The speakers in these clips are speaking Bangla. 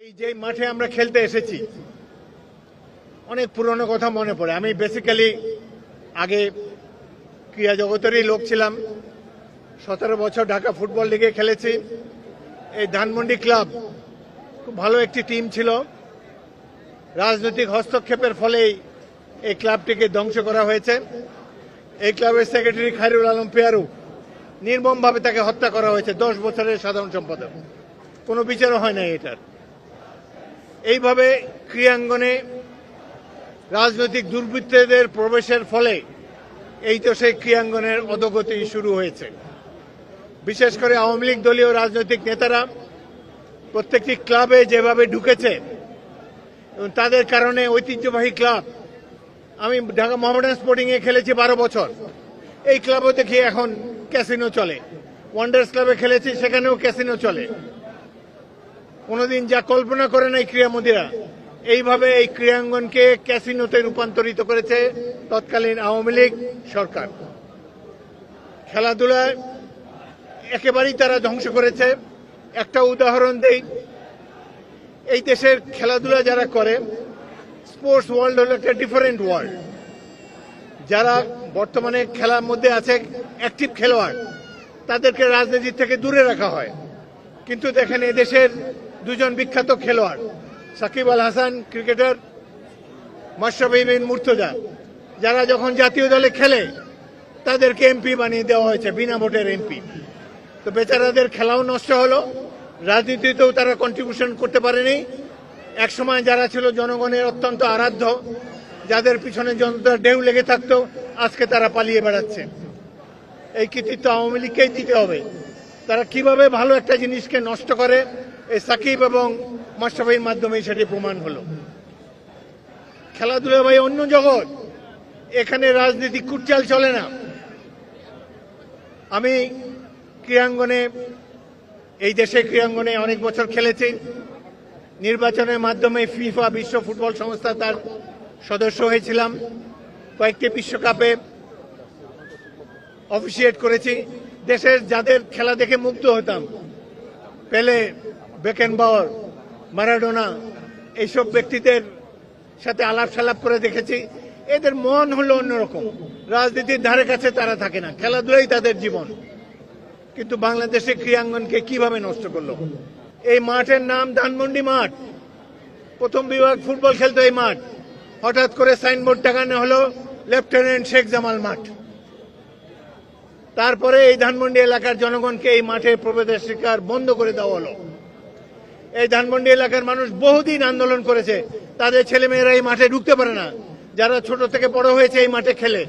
এই যে মাঠে আমরা খেলতে এসেছি অনেক পুরনো কথা মনে পড়ে। আমি বেসিক্যালি আগে ক্রীড়া জগতেরই লোক ছিলাম। 17 বছর ঢাকা ফুটবল লিগে খেলেছি। এই ধানমন্ডি ক্লাব খুব ভালো একটি টিম ছিল। রাজনৈতিক হস্তক্ষেপের ফলেই এই ক্লাবটিকে ধ্বংস করা হয়েছে। এই ক্লাবের সেক্রেটারি খায়রুল আলম পেয়ারু নির্মমভাবে তাকে হত্যা করা হয়েছে। 10 বছরের সাধারণ সম্পাদক, কোনো বিচারও হয় না এটার। এইভাবে ক্রীড়াঙ্গনে রাজনৈতিক দুর্বৃত্তদের প্রবেশের ফলে এই তো সেই ক্রীড়াঙ্গনের অধোগতি শুরু হয়েছে। বিশেষ করে আওয়ামী লীগ দলীয় রাজনৈতিক নেতারা প্রত্যেকটি ক্লাবে যেভাবে ঢুকেছে এবং তাদের কারণে ঐতিহ্যবাহী ক্লাব, আমি ঢাকা মোহামেডান স্পোর্টিংয়ে খেলেছি 12 বছর। এই ক্লাবও দেখি এখন ক্যাসিনো চলে। ওয়ান্ডার্স ক্লাবে খেলেছি, সেখানেও ক্যাসিনো চলে। কোনোদিন যা কল্পনা করে নাই ক্রীড়ামোদীরা, এইভাবে এই ক্রীড়াঙ্গনকে ক্যাসিনোতে রূপান্তরিত করেছে তৎকালীন আওয়ামী লীগ সরকার। খেলাধুলায় একেবারেই তারা ধ্বংস করেছে। একটা উদাহরণ দেই, এই দেশের খেলাধুলা যারা করে, স্পোর্টস ওয়ার্ল্ড হলো একটা ডিফারেন্ট ওয়ার্ল্ড। যারা বর্তমানে খেলার মধ্যে আছে অ্যাক্টিভ খেলোয়াড়, তাদেরকে রাজনীতি থেকে দূরে রাখা হয়। কিন্তু দেখেন এদেশের দুজন বিখ্যাত খেলোয়াড়, সাকিব আল হাসান ক্রিকেটার, মাশরাফি বিন মুর্তজা, যারা যখন জাতীয় দলে খেলে তাদেরকে এমপি বানিয়ে দেওয়া হয়েছে, বিনা ভোটের এমপি। তো বেচারাদের খেলাও নষ্ট হলো, রাজনীতিতেও তারা কন্ট্রিবিউশন করতে পারেনি। একসময় যারা ছিল জনগণের অত্যন্ত আরাধ্য, যাদের পিছনে জনতার ঢেউ লেগে থাকতো, আজকে তারা পালিয়ে বেড়াচ্ছে। এই কৃতিত্ব আওয়ামী লীগকেই দিতে হবে। তারা কিভাবে ভালো একটা জিনিসকে নষ্ট করে, এই সাকিব এবং মাশরাফির মাধ্যমে সেটি প্রমাণ হলো। খেলাধুলা ভাই অন্য জগৎ, এখানে রাজনীতি কুটচাল চলে না। আমি ক্রীড়াঙ্গনে, এই দেশে ক্রীড়াঙ্গনে অনেক বছর খেলেছি। নির্বাচনের মাধ্যমে ফিফা বিশ্ব ফুটবল সংস্থা তার সদস্য হয়েছিলাম। কয়েকটি বিশ্বকাপে অফিসিয়েট করেছি। দেশের যাদের খেলা দেখে মুগ্ধ হতাম, পেলে, বেকেনবাওয়ার, ম্যারাডোনা, এইসব ব্যক্তিদের সাথে আলাপ সালাপ করে দেখেছি। এদের মন হলো অন্যরকম। রাজনীতির ধারে কাছে তারা থাকে না, খেলাধুলাই তাদের জীবন। কিন্তু বাংলাদেশের ক্রীড়াঙ্গনকে কিভাবে নষ্ট করলো। এই মাঠের নাম ধানমন্ডি মাঠ। প্রথম বিভাগ ফুটবল খেলতো এই মাঠ। হঠাৎ করে সাইনবোর্ড টাঙানো হলো লেফটেন্যান্ট শেখ জামাল মাঠ। তারপরে এই ধানমন্ডি এলাকার জনগণকে এই মাঠে প্রবেশাধিকার বন্ধ করে দেওয়া হলো। এই ধানমন্ডি এলাকার মানুষ বহুদিন আন্দোলন করেছে, তাদের ছেলেমেয়েরা এই মাঠে ঢুকতে পারে না, যারা ছোট থেকে বড় হয়েছে এই মাঠে খেলে।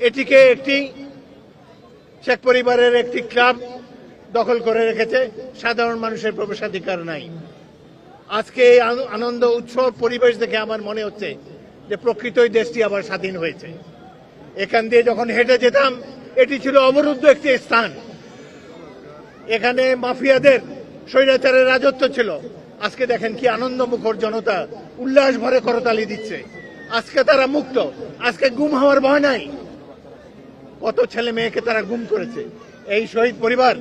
এটিকে একটি শেখ পরিবারের একটি ক্লাব দখল করে রেখেছে, সাধারণ মানুষের প্রবেশাধিকার নাই। আজকে এই আনন্দ উৎসব পরিবেশ দেখে আমার মনে হচ্ছে যে প্রকৃতই দেশটি আবার স্বাধীন হয়েছে। এখান দিয়ে যখন হেঁটে যেতাম, এটি ছিল অবরুদ্ধ একটি স্থান। এখানে মাফিয়াদের স্বৈরাচারের রাজত্ব ছিল। আজকে দেখেন কি আনন্দমুখর জনতা উল্লাস ভরে করতালি দিচ্ছে। আজকে তারা মুক্ত, আজকে গুম হওয়ার ভয় নাই। কত ছেলে মেয়েকে তারা গুম করেছে। এই শহীদ পরিবার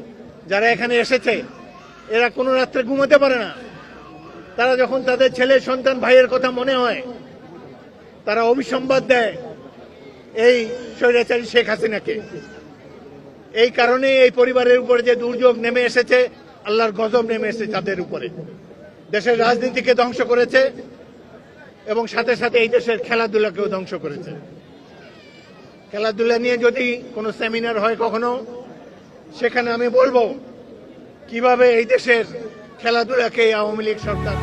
যারা এখানে এসেছে, এরা কোনো রাত্রে ঘুমাতে পারে না। তারা যখন তাদের ছেলে সন্তান ভাইয়ের কথা মনে হয়, তারা অভিসম্বাদ দেয় এই স্বৈরাচারী শেখ হাসিনাকে। এই কারণে এই পরিবারের উপরে যে দুর্যোগ নেমে এসেছে, আল্লাহর গজব নেমে এসেছে তাদের উপরে। দেশের রাজনীতিকে ধ্বংস করেছে এবং সাথে সাথে এই দেশের খেলাধুলাকেও ধ্বংস করেছে। খেলাধুলা নিয়ে যদি কোনো সেমিনার হয় কখনো, সেখানে আমি বলবো কিভাবে এই দেশের খেলাধুলাকে আওয়ামী লীগ সরকার